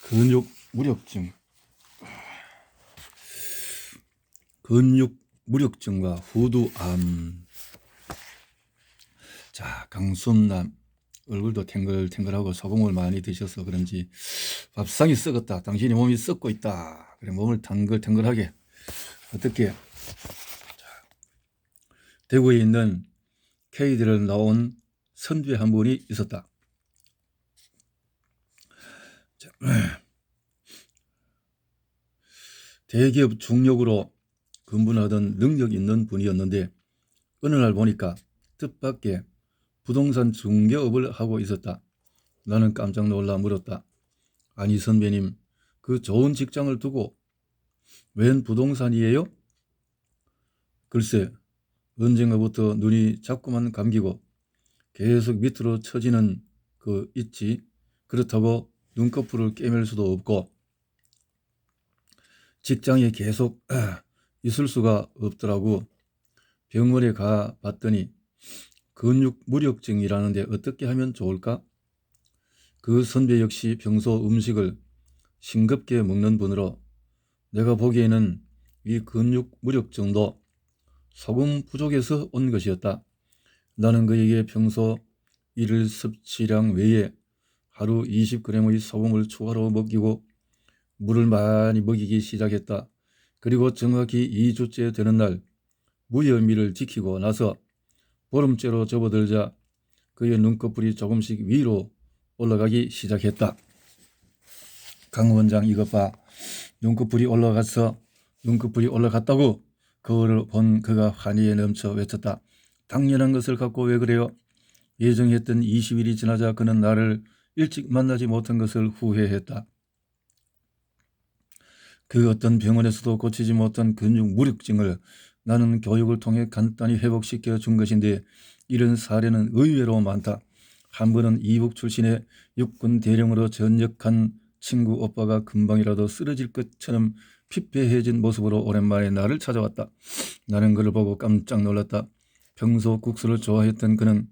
근육 무력증, 근육 무력증과 후두암. 자, 강수남 얼굴도 탱글탱글하고 소금을 많이 드셔서 그런지 밥상이 썩었다. 당신이 몸이 썩고 있다. 그래, 몸을 탱글탱글하게 어떻게? 대구에 있는 KD를 나온 선주에 한 분이 있었다. 자, 대기업 중력으로 근무하던 능력 있는 분이었는데 어느 날 보니까 뜻밖의 부동산 중개업을 하고 있었다. 나는 깜짝 놀라 물었다. 아니 선배님, 그 좋은 직장을 두고 웬 부동산이에요? 글쎄, 언젠가부터 눈이 자꾸만 감기고 계속 밑으로 처지는 그 있지. 그렇다고 눈꺼풀을 깨맬 수도 없고 직장에 계속 있을 수가 없더라고. 병원에 가 봤더니 근육 무력증이라는데 어떻게 하면 좋을까? 그 선배 역시 평소 음식을 싱겁게 먹는 분으로 내가 보기에는 이 근육 무력증도 소금 부족에서 온 것이었다. 나는 그에게 평소 일일 섭취량 외에 하루 20g의 소금을 추가로 먹이고 물을 많이 먹이기 시작했다. 그리고 정확히 2주째 되는 날 무혈미를 지키고 나서 보름째로 접어들자 그의 눈꺼풀이 조금씩 위로 올라가기 시작했다. 강 원장 이것 봐. 눈꺼풀이 올라갔다고. 그거를 본 그가 환희에 넘쳐 외쳤다. 당연한 것을 갖고 왜 그래요? 예정했던 20일이 지나자 그는 나를 일찍 만나지 못한 것을 후회했다. 그 어떤 병원에서도 고치지 못한 근육 무력증을 나는 교육을 통해 간단히 회복시켜 준 것인데 이런 사례는 의외로 많다. 한 번은 이북 출신의 육군 대령으로 전역한 친구 오빠가 금방이라도 쓰러질 것처럼 피폐해진 모습으로 오랜만에 나를 찾아왔다. 나는 그를 보고 깜짝 놀랐다. 평소 국수를 좋아했던 그는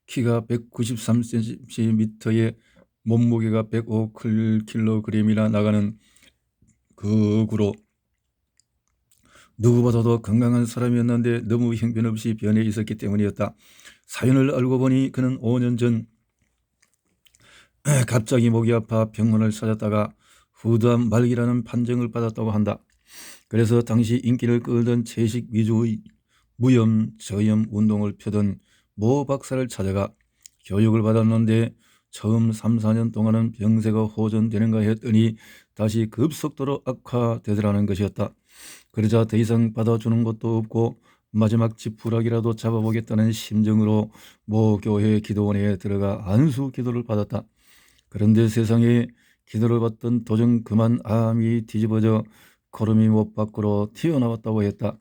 키가 193cm에 몸무게가 105kg이나 나가는 극으로 누구보다도 건강한 사람이었는데 너무 형편없이 변해 있었기 때문이었다. 사연을 알고 보니 그는 5년 전 갑자기 목이 아파 병원을 찾았다가 후두암 말기라는 판정을 받았다고 한다. 그래서 당시 인기를 끌던 채식 위주의 무염, 저염 운동을 펴던 모 박사를 찾아가 교육을 받았는데 처음 3, 4년 동안은 병세가 호전되는가 했더니 다시 급속도로 악화되더라는 것이었다. 그러자 더 이상 받아주는 것도 없고 마지막 지푸라기라도 잡아보겠다는 심정으로 모 교회 기도원에 들어가 안수 기도를 받았다. 그런데 세상에 기도를 받던 도중 그만 암이 뒤집어져 거름이 못 밖으로 튀어나왔다고 했다.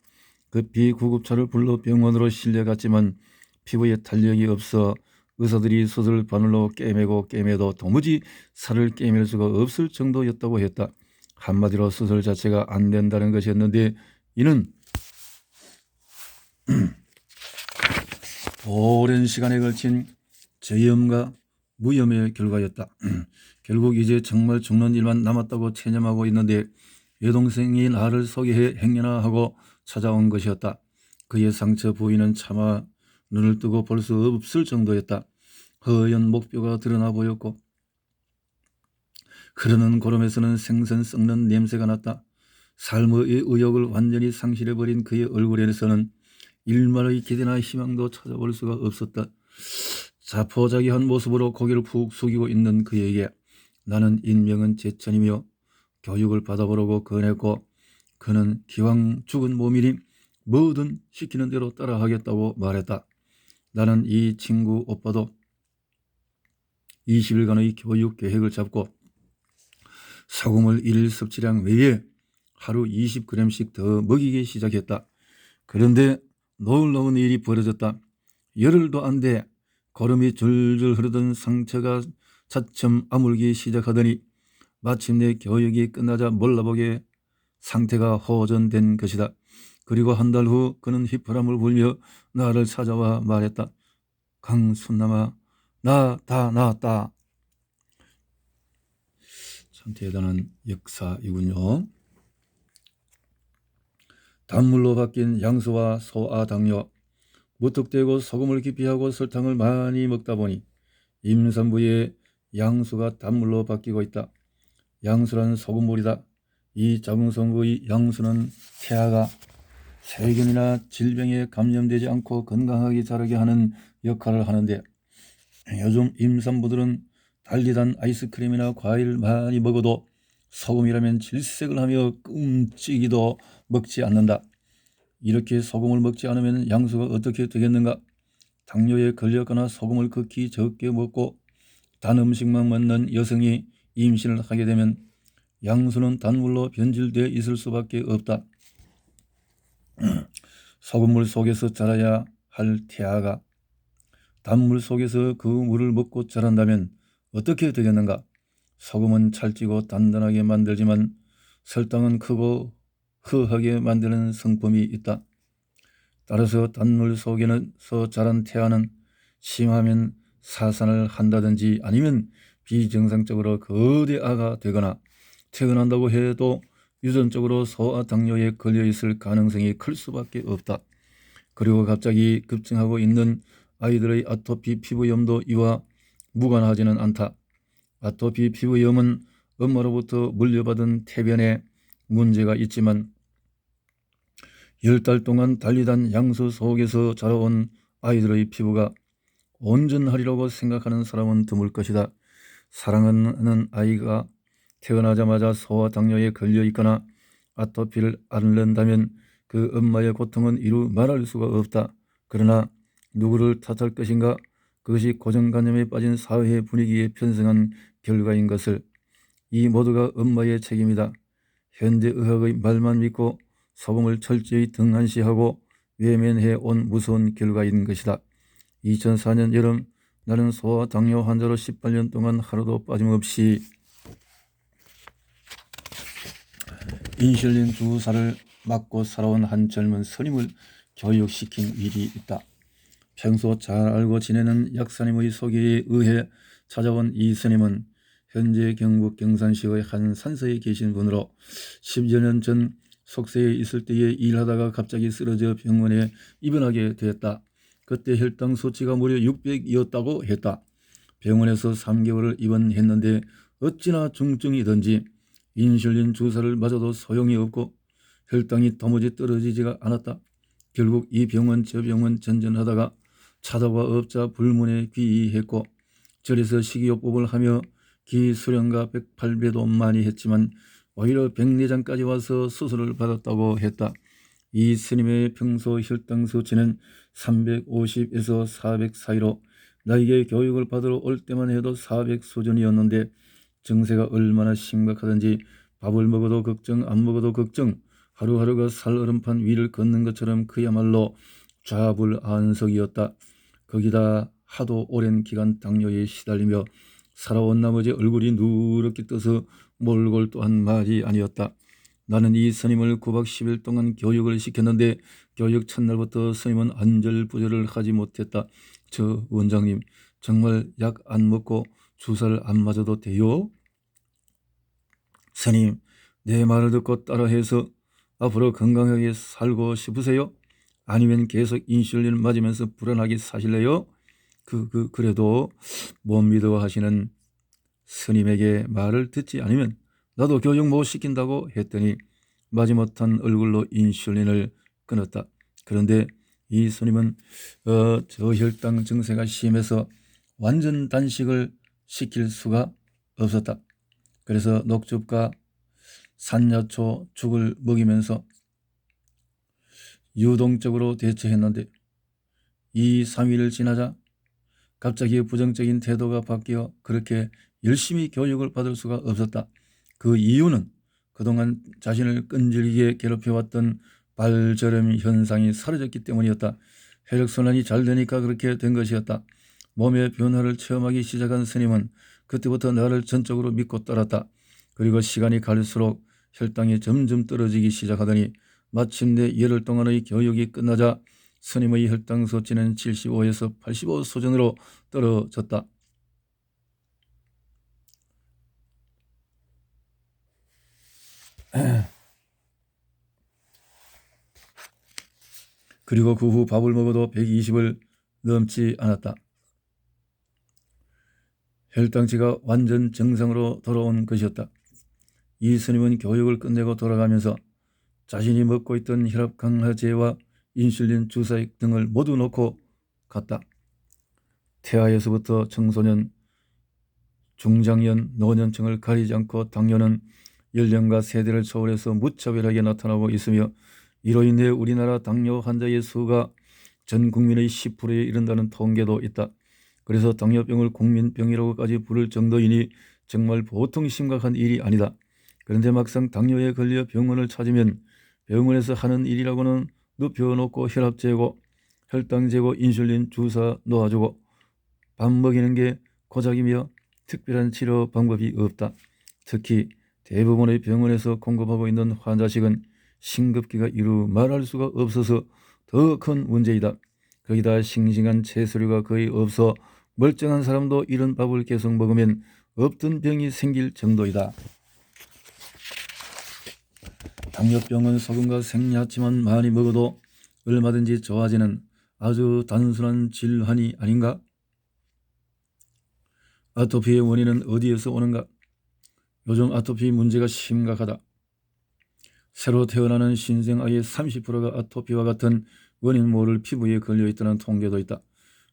급히 구급차를 불러 병원으로 실려갔지만 피부에 탄력이 없어 의사들이 수술 바늘로 깨매도 도무지 살을 깨맬 수가 없을 정도였다고 했다. 한마디로 수술 자체가 안 된다는 것이었는데 이는 오랜 시간에 걸친 저염과 무염의 결과였다. 결국 이제 정말 죽는 일만 남았다고 체념하고 있는데 여동생이 나를 소개해 행여나 하고 찾아온 것이었다. 그의 상처 부위는 차마 눈을 뜨고 볼 수 없을 정도였다. 허연 목뼈가 드러나 보였고 흐르는 고름에서는 생선 썩는 냄새가 났다. 삶의 의욕을 완전히 상실해버린 그의 얼굴에서는 일말의 기대나 희망도 찾아볼 수가 없었다. 자포자기한 모습으로 고개를 푹 숙이고 있는 그에게 나는 인명은 제천이며 교육을 받아보라고 권했고 그는 기왕 죽은 몸이니 뭐든 시키는 대로 따라하겠다고 말했다. 나는 이 친구 오빠도 20일간의 교육 계획을 잡고 소금을 일일 섭취량 외에 하루 20g씩 더 먹이기 시작했다. 그런데 놀라운 일이 벌어졌다. 열흘도 안 돼 고름이 줄줄 흐르던 상처가 차츰 아물기 시작하더니 마침내 교육이 끝나자 몰라보게 상태가 호전된 것이다. 그리고 한 달 후 그는 휘파람을 불며 나를 찾아와 말했다. 강순남아, 나 다 나았다. 참 참 대단한 역사이군요. 단물로 바뀐 양수와 소아 당뇨, 무턱대고 소금을 깊이 하고 설탕을 많이 먹다 보니 임산부의 양수가 단물로 바뀌고 있다. 양수란 소금물이다. 이 자궁성의 양수는 태아가 세균이나 질병에 감염되지 않고 건강하게 자라게 하는 역할을 하는데, 요즘 임산부들은 달리단 아이스크림이나 과일을 많이 먹어도 소금이라면 질색을 하며 끔찍이도 먹지 않는다. 이렇게 소금을 먹지 않으면 양수가 어떻게 되겠는가? 당뇨에 걸렸거나 소금을 극히 적게 먹고 단 음식만 먹는 여성이 임신을 하게 되면 양수는 단물로 변질되어 있을 수밖에 없다. 소금물 속에서 자라야 할 태아가 단물 속에서 그 물을 먹고 자란다면 어떻게 되겠는가? 소금은 찰지고 단단하게 만들지만 설탕은 크고 흐하게 만드는 성품이 있다. 따라서 단물 속에서 자란 태아는 심하면 사산을 한다든지 아니면 비정상적으로 거대아가 되거나, 태어난다고 해도 유전적으로 소아 당뇨에 걸려 있을 가능성이 클 수밖에 없다. 그리고 갑자기 급증하고 있는 아이들의 아토피 피부염도 이와 무관하지는 않다. 아토피 피부염은 엄마로부터 물려받은 태변에 문제가 있지만 10달 동안 달리단 양수 속에서 자라온 아이들의 피부가 온전하리라고 생각하는 사람은 드물 것이다. 사랑하는 아이가 태어나자마자 소아 당뇨에 걸려 있거나 아토피를 앓는다면 그 엄마의 고통은 이루 말할 수가 없다. 그러나 누구를 탓할 것인가? 그것이 고정관념에 빠진 사회 분위기에 편승한 결과인 것을. 이 모두가 엄마의 책임이다. 현대의학의 말만 믿고 소금을 철저히 등한시하고 외면해 온 무서운 결과인 것이다. 2004년 여름, 나는 소아 당뇨 환자로 18년 동안 하루도 빠짐없이 인슐린 주사를 맞고 살아온 한 젊은 스님을 교육시킨 일이 있다. 평소 잘 알고 지내는 약사님의 소개에 의해 찾아온 이 스님은 현재 경북 경산시의 한 산서에 계신 분으로 10여 년 전 속세에 있을 때에 일하다가 갑자기 쓰러져 병원에 입원하게 되었다. 그때 혈당 수치가 무려 600이었다고 했다. 병원에서 3개월을 입원했는데 어찌나 중증이든지 인슐린 주사를 맞아도 소용이 없고 혈당이 도무지 떨어지지가 않았다. 결국 이 병원 저 병원 전전하다가 차도가 없자 불문에 귀의했고, 절에서 식이요법을 하며 기 수련과 108배도 많이 했지만 오히려 백내장까지 와서 수술을 받았다고 했다. 이 스님의 평소 혈당 수치는 350에서 400 사이로 나에게 교육을 받으러 올 때만 해도 400 수준이었는데, 증세가 얼마나 심각하든지 밥을 먹어도 걱정, 안 먹어도 걱정, 하루하루가 살얼음판 위를 걷는 것처럼 그야말로 좌불안석이었다. 거기다 하도 오랜 기간 당뇨에 시달리며 살아온 나머지 얼굴이 누렇게 떠서 몰골 또한 말이 아니었다. 나는 이 스님을 9박 10일 동안 교육을 시켰는데 교육 첫날부터 스님은 안절부절을 하지 못했다. 저 원장님, 정말 약 안 먹고 주사를 안 맞아도 돼요? 스님, 내 말을 듣고 따라해서 앞으로 건강하게 살고 싶으세요? 아니면 계속 인슐린 맞으면서 불안하게 사실래요? 그래도 못 믿어 하시는 스님에게 말을 듣지 않으면 나도 교육 못 시킨다고 했더니 마지못한 얼굴로 인슐린을 끊었다. 그런데 이 스님은 저혈당 증세가 심해서 완전 단식을 시킬 수가 없었다. 그래서 녹즙과 산야초 죽을 먹이면서 유동적으로 대처했는데 2, 3일 지나자 갑자기 부정적인 태도가 바뀌어 그렇게 열심히 교육을 받을 수가 없었다. 그 이유는 그동안 자신을 끈질기게 괴롭혀왔던 발저름 현상이 사라졌기 때문이었다. 혈액순환이 잘 되니까 그렇게 된 것이었다. 몸의 변화를 체험하기 시작한 스님은 그때부터 나를 전적으로 믿고 따랐다. 그리고 시간이 갈수록 혈당이 점점 떨어지기 시작하더니 마침내 열흘 동안의 교육이 끝나자 스님의 혈당 수치는 75에서 85 수준으로 떨어졌다. 그리고 그 후 밥을 먹어도 120을 넘지 않았다. 혈당치가 완전 정상으로 돌아온 것이었다. 이 스님은 교육을 끝내고 돌아가면서 자신이 먹고 있던 혈압 강화제와 인슐린 주사액 등을 모두 놓고 갔다. 태아에서부터 청소년, 중장년, 노년층을 가리지 않고 당뇨는 연령과 세대를 초월해서 무차별하게 나타나고 있으며 이로 인해 우리나라 당뇨 환자의 수가 전 국민의 10%에 이른다는 통계도 있다. 그래서 당뇨병을 국민병이라고까지 부를 정도이니 정말 보통 심각한 일이 아니다. 그런데 막상 당뇨에 걸려 병원을 찾으면 병원에서 하는 일이라고는 눕혀놓고 혈압 재고, 혈당 재고, 인슐린 주사 놓아주고 밥 먹이는 게 고작이며 특별한 치료 방법이 없다. 특히 대부분의 병원에서 공급하고 있는 환자식은 싱겁기가 이루 말할 수가 없어서 더 큰 문제이다. 거기다 싱싱한 채소류가 거의 없어 멀쩡한 사람도 이런 밥을 계속 먹으면 없던 병이 생길 정도이다. 당뇨병은 소금과 생야채만 많이 먹어도 얼마든지 좋아지는 아주 단순한 질환이 아닌가? 아토피의 원인은 어디에서 오는가? 요즘 아토피 문제가 심각하다. 새로 태어나는 신생아의 30%가 아토피와 같은 원인 모를 피부에 걸려있다는 통계도 있다.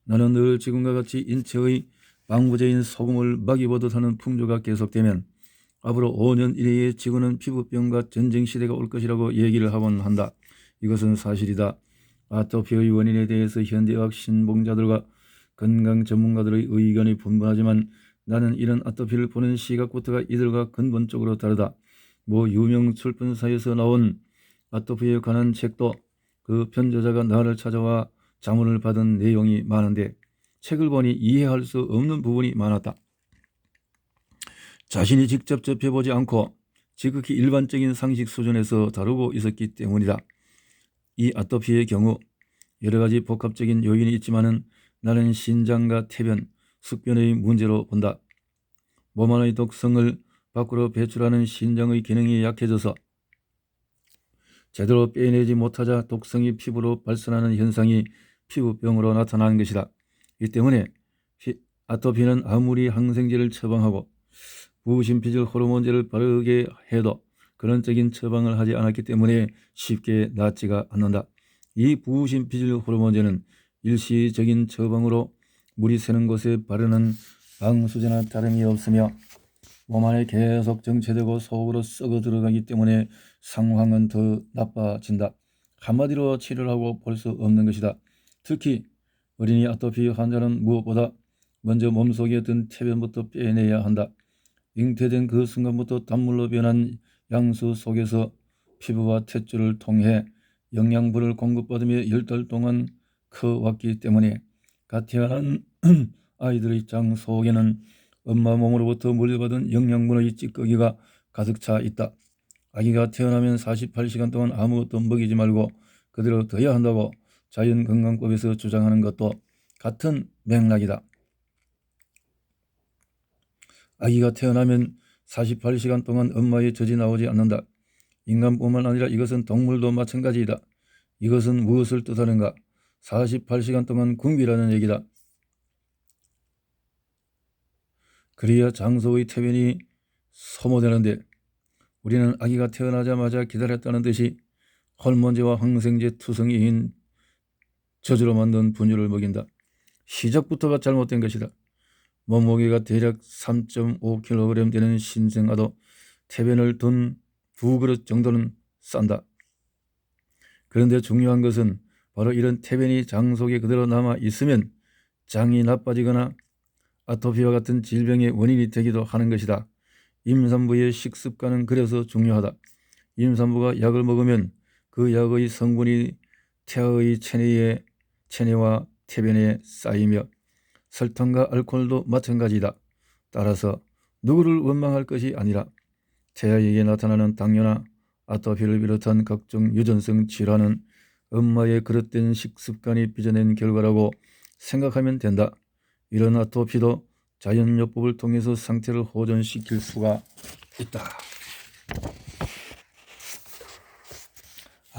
나는 늘 지금과 같이 인체의 방부제인 소금을 막이보듯 하는 풍조가 계속되면 앞으로 5년 이내에 지구는 피부병과 전쟁시대가 올 것이라고 얘기를 하곤 한다. 이것은 사실이다. 아토피의 원인에 대해서 현대의학 신봉자들과 건강 전문가들의 의견이 분분하지만 나는 이런 아토피를 보는 시각부터가 이들과 근본적으로 다르다. 유명 출판사에서 나온 아토피에 관한 책도 그 편저자가 나를 찾아와 자문을 받은 내용이 많은데 책을 보니 이해할 수 없는 부분이 많았다. 자신이 직접 접해보지 않고 지극히 일반적인 상식 수준에서 다루고 있었기 때문이다. 이 아토피의 경우 여러 가지 복합적인 요인이 있지만은 나는 신장과 태변, 숙변의 문제로 본다. 몸 안의 독성을 밖으로 배출하는 신장의 기능이 약해져서 제대로 빼내지 못하자 독성이 피부로 발산하는 현상이 피부병으로 나타나는 것이다. 이 때문에 아토피는 아무리 항생제를 처방하고 부신피질 호르몬제를 바르게 해도 근원적인 처방을 하지 않았기 때문에 쉽게 낫지가 않는다. 이 부신피질 호르몬제는 일시적인 처방으로 물이 새는 곳에 바르는 방수제나 다름이 없으며 몸 안에 계속 정체되고 속으로 썩어 들어가기 때문에 상황은 더 나빠진다. 한마디로 치료를 하고 볼 수 없는 것이다. 특히 어린이 아토피 환자는 무엇보다 먼저 몸속에 든 태변부터 빼내야 한다. 잉태된 그 순간부터 단물로 변한 양수 속에서 피부와 탯줄을 통해 영양분을 공급받으며 10달 동안 커왔기 때문에 갓 태어난 아이들의 장 속에는 엄마 몸으로부터 물려받은 영양분의 찌꺼기가 가득 차 있다. 아기가 태어나면 48시간 동안 아무것도 먹이지 말고 그대로 둬야 한다고 자연건강법에서 주장하는 것도 같은 맥락이다. 아기가 태어나면 48시간 동안 엄마의 젖이 나오지 않는다. 인간뿐만 아니라 이것은 동물도 마찬가지이다. 이것은 무엇을 뜻하는가? 48시간 동안 굶기라는 얘기다. 그래야 장소의 태변이 소모되는데 우리는 아기가 태어나자마자 기다렸다는 듯이 호르몬제와 항생제 투성이인 저주로 만든 분유를 먹인다. 시작부터가 잘못된 것이다. 몸무게가 대략 3.5kg 되는 신생아도 태변을 둔 2그릇 정도는 싼다. 그런데 중요한 것은 바로 이런 태변이 장 속에 그대로 남아 있으면 장이 나빠지거나 아토피와 같은 질병의 원인이 되기도 하는 것이다. 임산부의 식습관은 그래서 중요하다. 임산부가 약을 먹으면 그 약의 성분이 태아의 체내와 태변에 쌓이며 설탕과 알코올도 마찬가지다. 따라서 누구를 원망할 것이 아니라 태아에게 나타나는 당뇨나 아토피를 비롯한 각종 유전성 질환은 엄마의 그릇된 식습관이 빚어낸 결과라고 생각하면 된다. 이런 아토피도 자연요법을 통해서 상태를 호전시킬 수가 있다.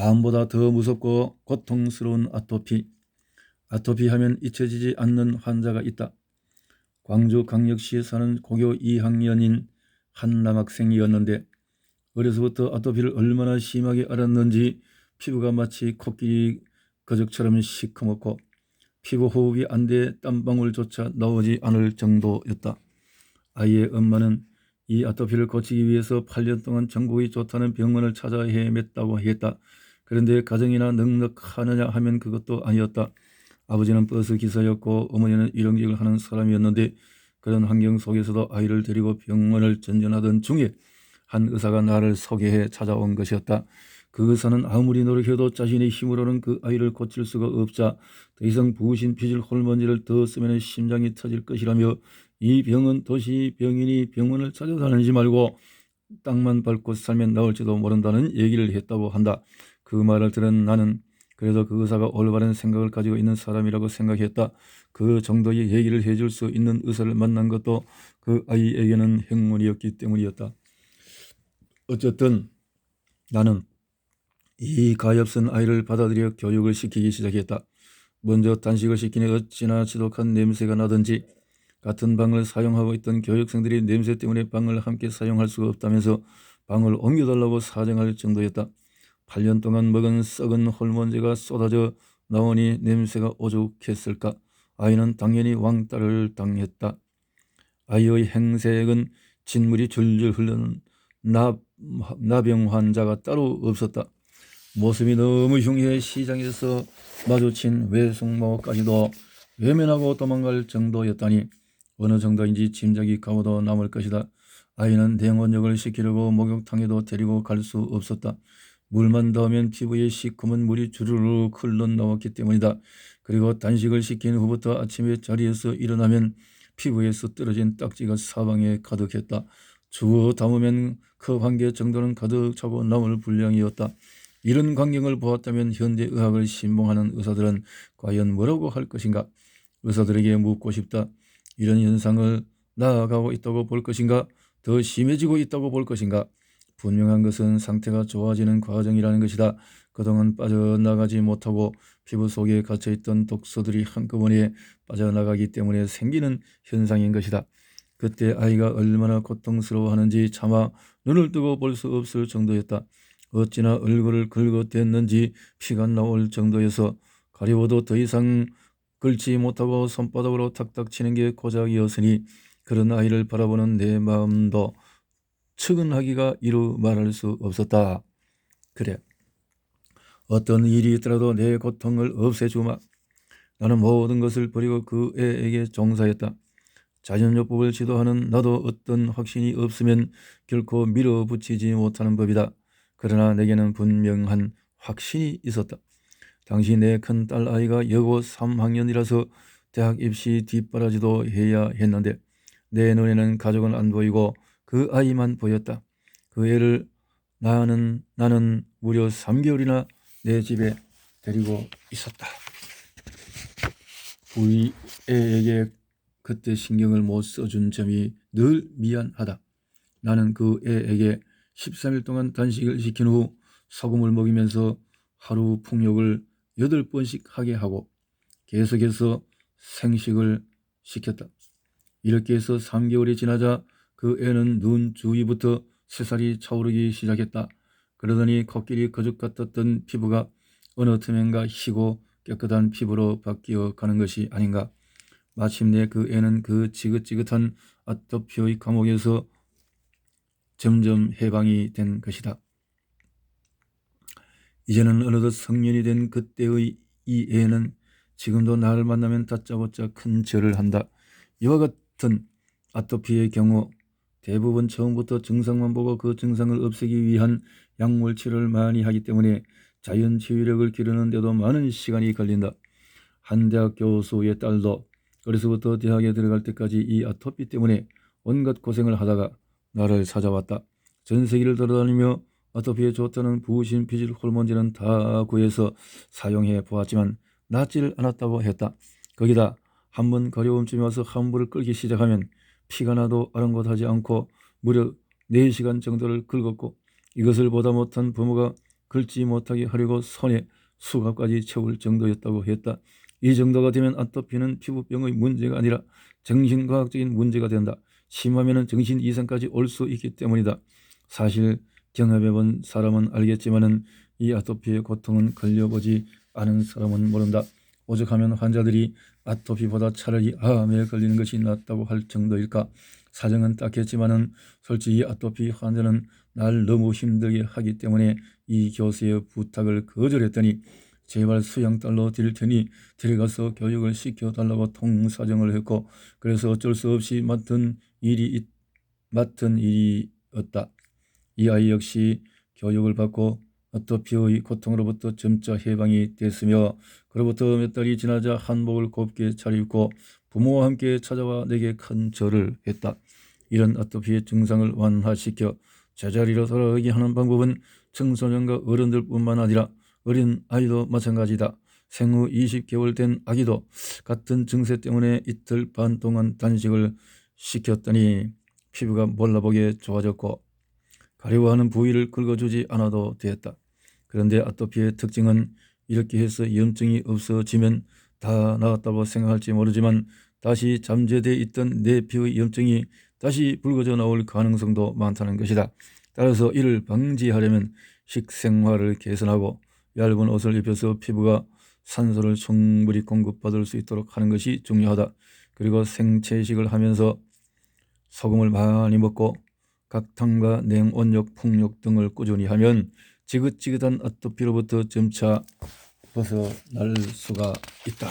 암보다 더 무섭고 고통스러운 아토피. 아토피 하면 잊혀지지 않는 환자가 있다. 광주광역시에 사는 고교 2학년인 한 남학생이었는데 어려서부터 아토피를 얼마나 심하게 앓았는지 피부가 마치 코끼리 거적처럼 시커멓고 피부 호흡이 안 돼 땀방울조차 나오지 않을 정도였다. 아이의 엄마는 이 아토피를 고치기 위해서 8년 동안 전국이 좋다는 병원을 찾아 헤맸다고 했다. 그런데 가정이나 넉넉하느냐 하면 그것도 아니었다. 아버지는 버스 기사였고 어머니는 일용직을 하는 사람이었는데 그런 환경 속에서도 아이를 데리고 병원을 전전하던 중에 한 의사가 나를 소개해 찾아온 것이었다. 그 의사는 아무리 노력해도 자신의 힘으로는 그 아이를 고칠 수가 없자 더 이상 부신 피질 호르몬제를 더 쓰면 심장이 터질 것이라며 이 병은 도시 병인이 병원을 찾아다니지 말고 땅만 밟고 살면 나을지도 모른다는 얘기를 했다고 한다. 그 말을 들은 나는 그래도 그 의사가 올바른 생각을 가지고 있는 사람이라고 생각했다. 그 정도의 얘기를 해줄 수 있는 의사를 만난 것도 그 아이에게는 행운이었기 때문이었다. 어쨌든 나는 이 가엾은 아이를 받아들여 교육을 시키기 시작했다. 먼저 단식을 시키니 어찌나 지독한 냄새가 나든지 같은 방을 사용하고 있던 교육생들이 냄새 때문에 방을 함께 사용할 수가 없다면서 방을 옮겨달라고 사정할 정도였다. 8년 동안 먹은 썩은 호르몬제가 쏟아져 나오니 냄새가 오죽했을까. 아이는 당연히 왕따를 당했다. 아이의 행색은 진물이 줄줄 흐르는 나병 환자가 따로 없었다. 모습이 너무 흉해 시장에서 마주친 외숙모까지도 외면하고 도망갈 정도였다니 어느 정도인지 짐작이 가고도 남을 것이다. 아이는 냉온욕을 시키려고 목욕탕에도 데리고 갈 수 없었다. 물만 닿으면 피부에 시커먼 물이 주르륵 흘러나왔기 때문이다. 그리고 단식을 시킨 후부터 아침에 자리에서 일어나면 피부에서 떨어진 딱지가 사방에 가득했다. 주워 담으면 컵 한 개 정도는 가득 차고 남을 분량이었다. 이런 광경을 보았다면 현대의학을 신봉하는 의사들은 과연 뭐라고 할 것인가? 의사들에게 묻고 싶다. 이런 현상을 나아가고 있다고 볼 것인가? 더 심해지고 있다고 볼 것인가? 분명한 것은 상태가 좋아지는 과정이라는 것이다. 그동안 빠져나가지 못하고 피부 속에 갇혀있던 독소들이 한꺼번에 빠져나가기 때문에 생기는 현상인 것이다. 그때 아이가 얼마나 고통스러워하는지 차마 눈을 뜨고 볼 수 없을 정도였다. 어찌나 얼굴을 긁어댔는지 피가 나올 정도여서 가려워도 더 이상 긁지 못하고 손바닥으로 탁탁 치는 게 고작이었으니 그런 아이를 바라보는 내 마음도 측은하기가 이루 말할 수 없었다. 그래, 어떤 일이 있더라도 내 고통을 없애주마. 나는 모든 것을 버리고 그 애에게 종사했다. 자연요법을 지도하는 나도 어떤 확신이 없으면 결코 밀어붙이지 못하는 법이다. 그러나 내게는 분명한 확신이 있었다. 당시 내 큰 딸아이가 여고 3학년이라서 대학 입시 뒷바라지도 해야 했는데 내 눈에는 가족은 안 보이고 그 아이만 보였다. 그 애를 나는 무려 3개월이나 내 집에 데리고 있었다. 우리 애에게 그때 신경을 못 써준 점이 늘 미안하다. 나는 그 애에게 13일 동안 단식을 시킨 후 소금을 먹이면서 하루 풍욕을 8번씩 하게 하고 계속해서 생식을 시켰다. 이렇게 해서 3개월이 지나자 그 애는 눈 주위부터 새살이 차오르기 시작했다. 그러더니 코끼리 거죽 같았던 피부가 어느 틈엔가 희고 깨끗한 피부로 바뀌어 가는 것이 아닌가. 마침내 그 애는 그 지긋지긋한 아토피의 감옥에서 점점 해방이 된 것이다. 이제는 어느덧 성년이 된 그때의 이 애는 지금도 나를 만나면 다짜고짜 큰 절을 한다. 이와 같은 아토피의 경우 대부분 처음부터 증상만 보고 그 증상을 없애기 위한 약물 치료를 많이 하기 때문에 자연 치유력을 기르는데도 많은 시간이 걸린다. 한 대학 교수의 딸도 어려서부터 대학에 들어갈 때까지 이 아토피 때문에 온갖 고생을 하다가 나를 찾아왔다. 전 세계를 돌아다니며 아토피에 좋다는 부신 피질 호르몬제는 다 구해서 사용해 보았지만 낫지를 않았다고 했다. 거기다 한번 가려움쯤이 와서 함부를 끓기 시작하면 피가 나도 아랑곳하지 않고 무려 4시간 정도를 긁었고 이것을 보다 못한 부모가 긁지 못하게 하려고 손에 수갑까지 채울 정도였다고 했다. 이 정도가 되면 아토피는 피부병의 문제가 아니라 정신과학적인 문제가 된다. 심하면 정신 이상까지 올 수 있기 때문이다. 사실 경험해본 사람은 알겠지만은 이 아토피의 고통은 걸려보지 않은 사람은 모른다. 오죽하면 환자들이 아토피보다 차라리 암에 걸리는 것이 낫다고 할 정도일까. 사정은 딱했지만은 솔직히 아토피 환자는 날 너무 힘들게 하기 때문에 이 교수의 부탁을 거절했더니 제발 수양딸로 드릴 테니 데려가서 교육을 시켜달라고 통사정을 했고, 그래서 어쩔 수 없이 맡은 일이었다. 이 아이 역시 교육을 받고 아토피의 고통으로부터 점차 해방이 됐으며, 그로부터 몇 달이 지나자 한복을 곱게 차려입고 부모와 함께 찾아와 내게 큰 절을 했다. 이런 아토피의 증상을 완화시켜 제자리로 돌아가게 하는 방법은 청소년과 어른들뿐만 아니라 어린 아이도 마찬가지다. 생후 20개월 된 아기도 같은 증세 때문에 이틀 반 동안 단식을 시켰더니 피부가 몰라보게 좋아졌고 가려워하는 부위를 긁어주지 않아도 되었다. 그런데 아토피의 특징은 이렇게 해서 염증이 없어지면 다 나았다고 생각할지 모르지만 다시 잠재되어 있던 내 피의 염증이 다시 불거져 나올 가능성도 많다는 것이다. 따라서 이를 방지하려면 식생활을 개선하고 얇은 옷을 입혀서 피부가 산소를 충분히 공급받을 수 있도록 하는 것이 중요하다. 그리고 생채식을 하면서 소금을 많이 먹고 각탕과 냉온욕, 풍욕 등을 꾸준히 하면 지긋지긋한 아토피로부터 점차 벗어날 수가 있다.